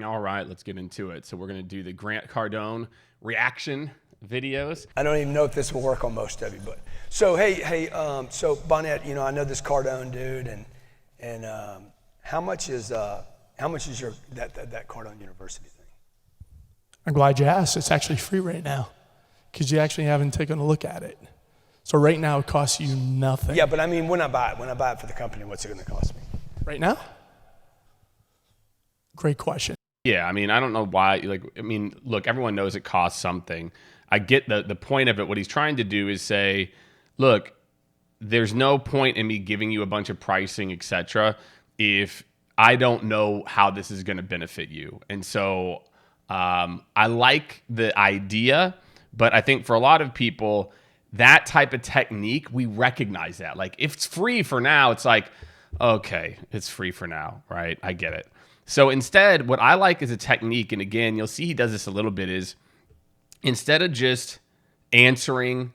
All right, let's get into it. So we're going to do the Grant Cardone reaction videos. I don't even know if this will work on most of you, but so so Bonnet, I know this Cardone dude, and how much is your that Cardone University thing? I'm glad you asked. It's actually free right now because you actually haven't taken a look at it. So right now it costs you nothing. Yeah, but I mean, when I buy it for the company, what's it going to cost me? Right now? Great question. Yeah, I mean, I don't know why. Look, everyone knows it costs something. I get the point of it. What he's trying to do is say, look, there's no point in me giving you a bunch of pricing, etc., if I don't know how this is going to benefit you. And so I like the idea, but I think for a lot of people, that type of technique, we recognize that. Like, if it's free for now, it's like, okay, it's free for now, right? I get it. So instead, what I like is a technique, and again, you'll see he does this a little bit, is instead of just answering,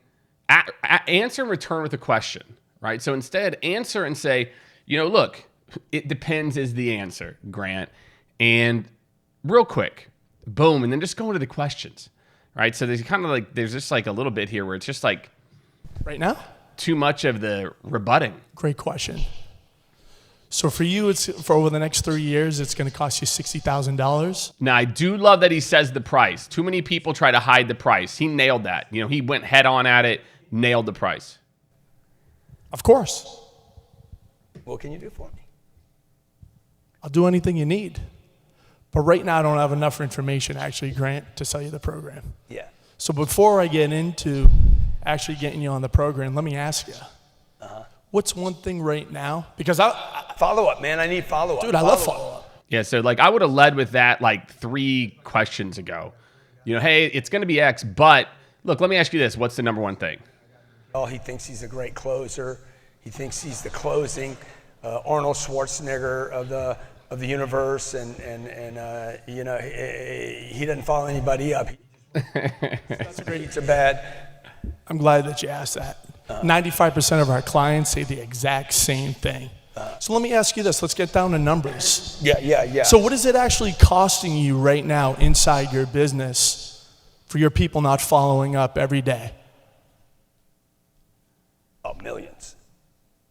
answer and return with a question, right? So instead, answer and say, look, it depends is the answer, Grant. And real quick, boom, and then just go into the questions, right? So there's there's just like a little bit here where it's just like, right now? Too much of the rebutting. Great question. So for you, for over the next 3 years, it's going to cost you $60,000. Now, I do love that he says the price. Too many people try to hide the price. He nailed that. He went head on at it, nailed the price. Of course. What can you do for me? I'll do anything you need. But right now, I don't have enough information, actually, Grant, to sell you the program. Yeah. So before I get into actually getting you on the program, let me ask you. What's one thing right now? Because follow-up, man. I need follow-up. Dude, I love follow-up. Yeah, so I would have led with that 3 questions ago. Hey, it's going to be X, but look, let me ask you this. What's the number one thing? Oh, he thinks he's a great closer. He thinks he's the closing Arnold Schwarzenegger of the universe, and he doesn't follow anybody up. That's great. It's a bad. I'm glad that you asked that. 95% of our clients say the exact same thing. So let me ask you this. Let's get down to numbers. Yeah. So what is it actually costing you right now inside your business for your people not following up every day? Oh, millions.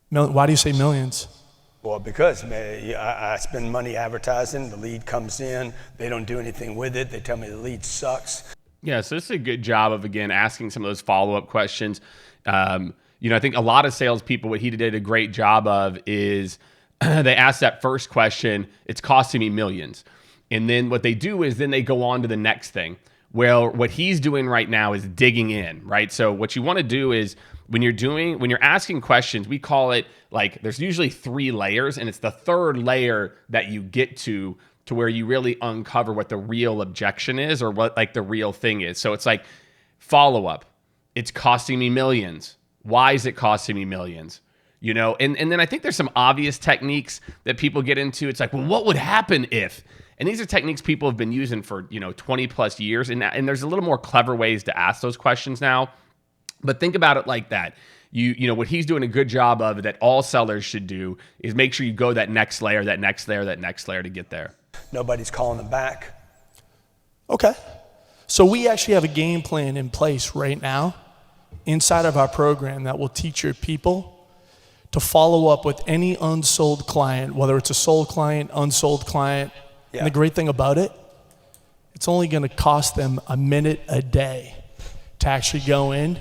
Why do you say millions? Well, because I spend money advertising. The lead comes in. They don't do anything with it. They tell me the lead sucks. Yeah, so this is a good job of, again, asking some of those follow-up questions. I think a lot of salespeople, what he did a great job of is they ask that first question, it's costing me millions. And then what they do is then they go on to the next thing. Well, what he's doing right now is digging in, right? So what you want to do is when you're asking questions, we call it there's usually 3 layers, and it's the 3rd layer that you get to where you really uncover what the real objection is or what the real thing is. So it's follow-up. It's costing me millions. Why is it costing me millions? And then I think there's some obvious techniques that people get into. It's well, what would happen if? And these are techniques people have been using for 20 plus years. And there's a little more clever ways to ask those questions now. But think about it like that. What he's doing a good job of that all sellers should do is make sure you go that next layer, that next layer, that next layer to get there. Nobody's calling them back. Okay. So we actually have a game plan in place right now inside of our program that will teach your people to follow up with any unsold client, whether it's a sold client, unsold client. Yeah. And the great thing about it, it's only going to cost them a minute a day to actually go in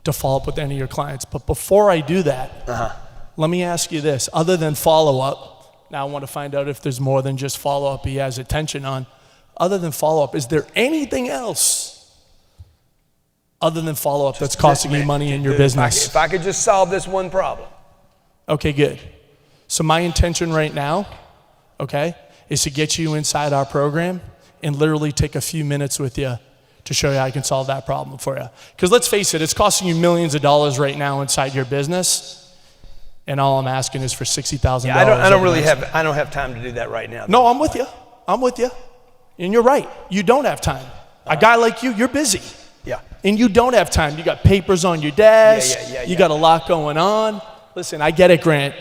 to follow up with any of your clients. But before I do that, let me ask you this. Other than follow-up, now I want to find out if there's more than just follow-up he has attention on. Other than follow-up, is there anything else other than follow-up that's costing you money in your business? If I could just solve this one problem. Okay, good. So my intention right now, is to get you inside our program and literally take a few minutes with you to show you how I can solve that problem for you. Because let's face it, it's costing you millions of dollars right now inside your business. And all I'm asking is for $60,000. Yeah, I don't have time to do that right now. No, I'm with you. And you're right. You don't have time. A guy like you, you're busy. Yeah. And you don't have time. You got papers on your desk. You got a lot going on. Listen, I get it, Grant.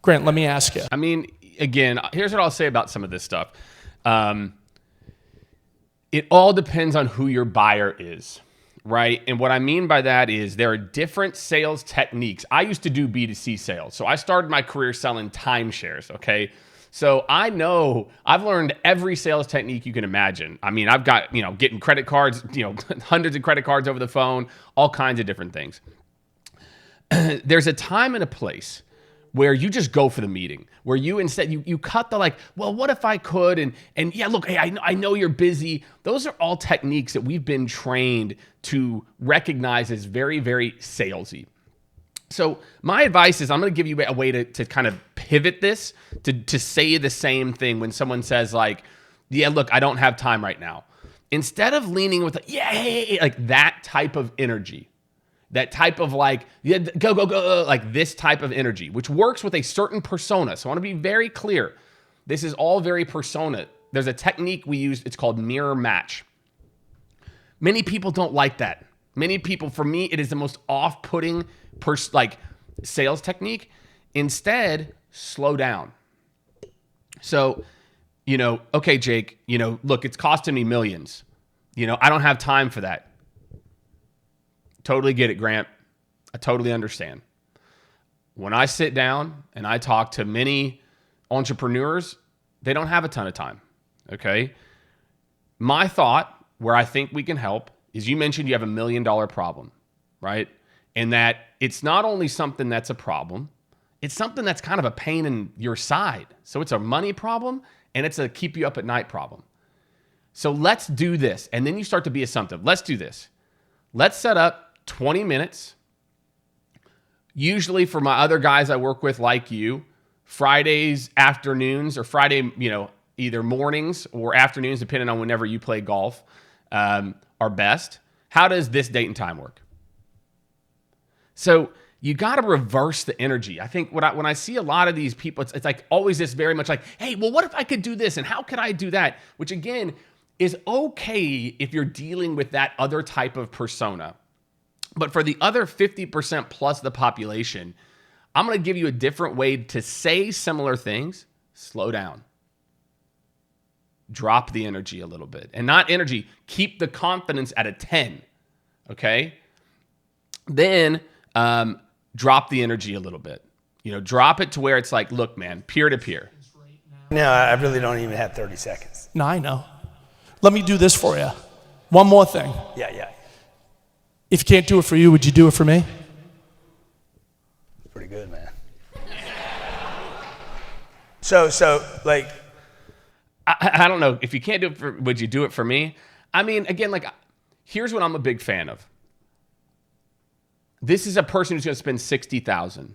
Grant, let me ask you. Again, here's what I'll say about some of this stuff. It all depends on who your buyer is, right? And what I mean by that is there are different sales techniques. I used to do B2C sales. So I started my career selling timeshares, okay? So I know I've learned every sales technique you can imagine. I mean, I've got, getting credit cards, hundreds of credit cards over the phone, all kinds of different things. There's a time and a place where you just go for the meeting, where you instead, you cut the well, what if I could? And yeah, look, hey, I know you're busy. Those are all techniques that we've been trained to recognize as very, very salesy. So my advice is I'm going to give you a way to kind of pivot this to say the same thing when someone says yeah, look, I don't have time right now. Instead of leaning with that type of energy, that type of yeah, go, this type of energy, which works with a certain persona. So I want to be very clear. This is all very persona. There's a technique we use. It's called mirror match. Many people don't like that. Many people, for me, it is the most off-putting sales technique. Instead, slow down. So, okay, Jake, look, it's costing me millions. I don't have time for that. Totally get it, Grant. I totally understand. When I sit down and I talk to many entrepreneurs, they don't have a ton of time, okay? My thought, where I think we can help, is you mentioned you have $1 million problem, right? And that it's not only something that's a problem, it's something that's kind of a pain in your side. So it's a money problem and it's a keep you up at night problem. So let's do this. And then you start to be assumptive. Let's do this. Let's set up 20 minutes. Usually for my other guys I work with like you, Fridays afternoons or Friday, either mornings or afternoons, depending on whenever you play golf, are best. How does this date and time work? So you got to reverse the energy. I think when I see a lot of these people, it's always this very much hey, well, what if I could do this? And how could I do that? Which again, is okay if you're dealing with that other type of persona. But for the other 50% plus the population, I'm going to give you a different way to say similar things. Slow down. Drop the energy a little bit. And not energy, keep the confidence at a 10. Okay? Then drop the energy a little bit. Drop it to where it's look, man, peer to peer. No, I really don't even have 30 seconds. No, I know. Let me do this for you. One more thing. Yeah. If you can't do it for you, would you do it for me? Pretty good, man. So I don't know. If you can't do it would you do it for me? I mean, again, here's what I'm a big fan of. This is a person who's going to spend $60,000.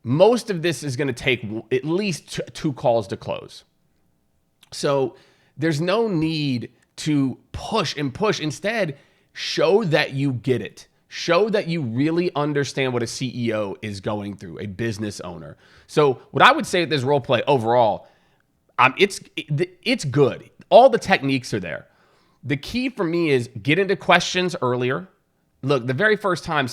Most of this is going to take at least 2 calls to close. So there's no need to push and push. Instead, show that you get it. Show that you really understand what a CEO is going through, a business owner. So what I would say with this role play overall, it's good. All the techniques are there. The key for me is get into questions earlier. Look, the very first time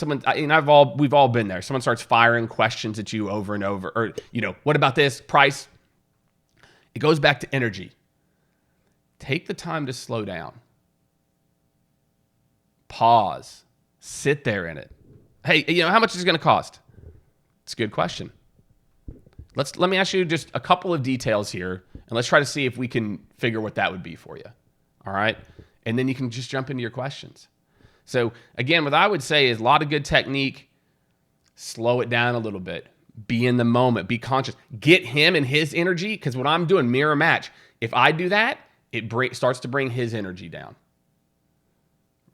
we've all been there. Someone starts firing questions at you over and over, or what about this price? It goes back to energy. Take the time to slow down. Pause. Sit there in it. Hey, how much is it going to cost? It's a good question. Let me ask you just a couple of details here, and let's try to see if we can figure what that would be for you. All right? And then you can just jump into your questions. So again, what I would say is a lot of good technique. Slow it down a little bit. Be in the moment. Be conscious. Get him and his energy, because what I'm doing, mirror match. If I do that, it starts to bring his energy down.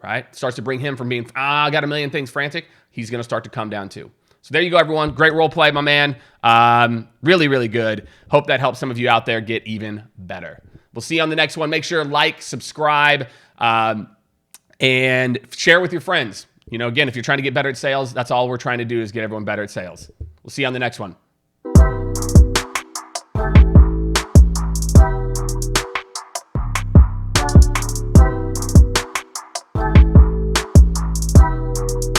Right? Starts to bring him from being, I got a million things frantic. He's going to start to come down too. So there you go, everyone. Great role play, my man. Really, really good. Hope that helps some of you out there get even better. We'll see you on the next one. Make sure to like, subscribe, and share with your friends. Again, if you're trying to get better at sales, that's all we're trying to do is get everyone better at sales. We'll see you on the next one.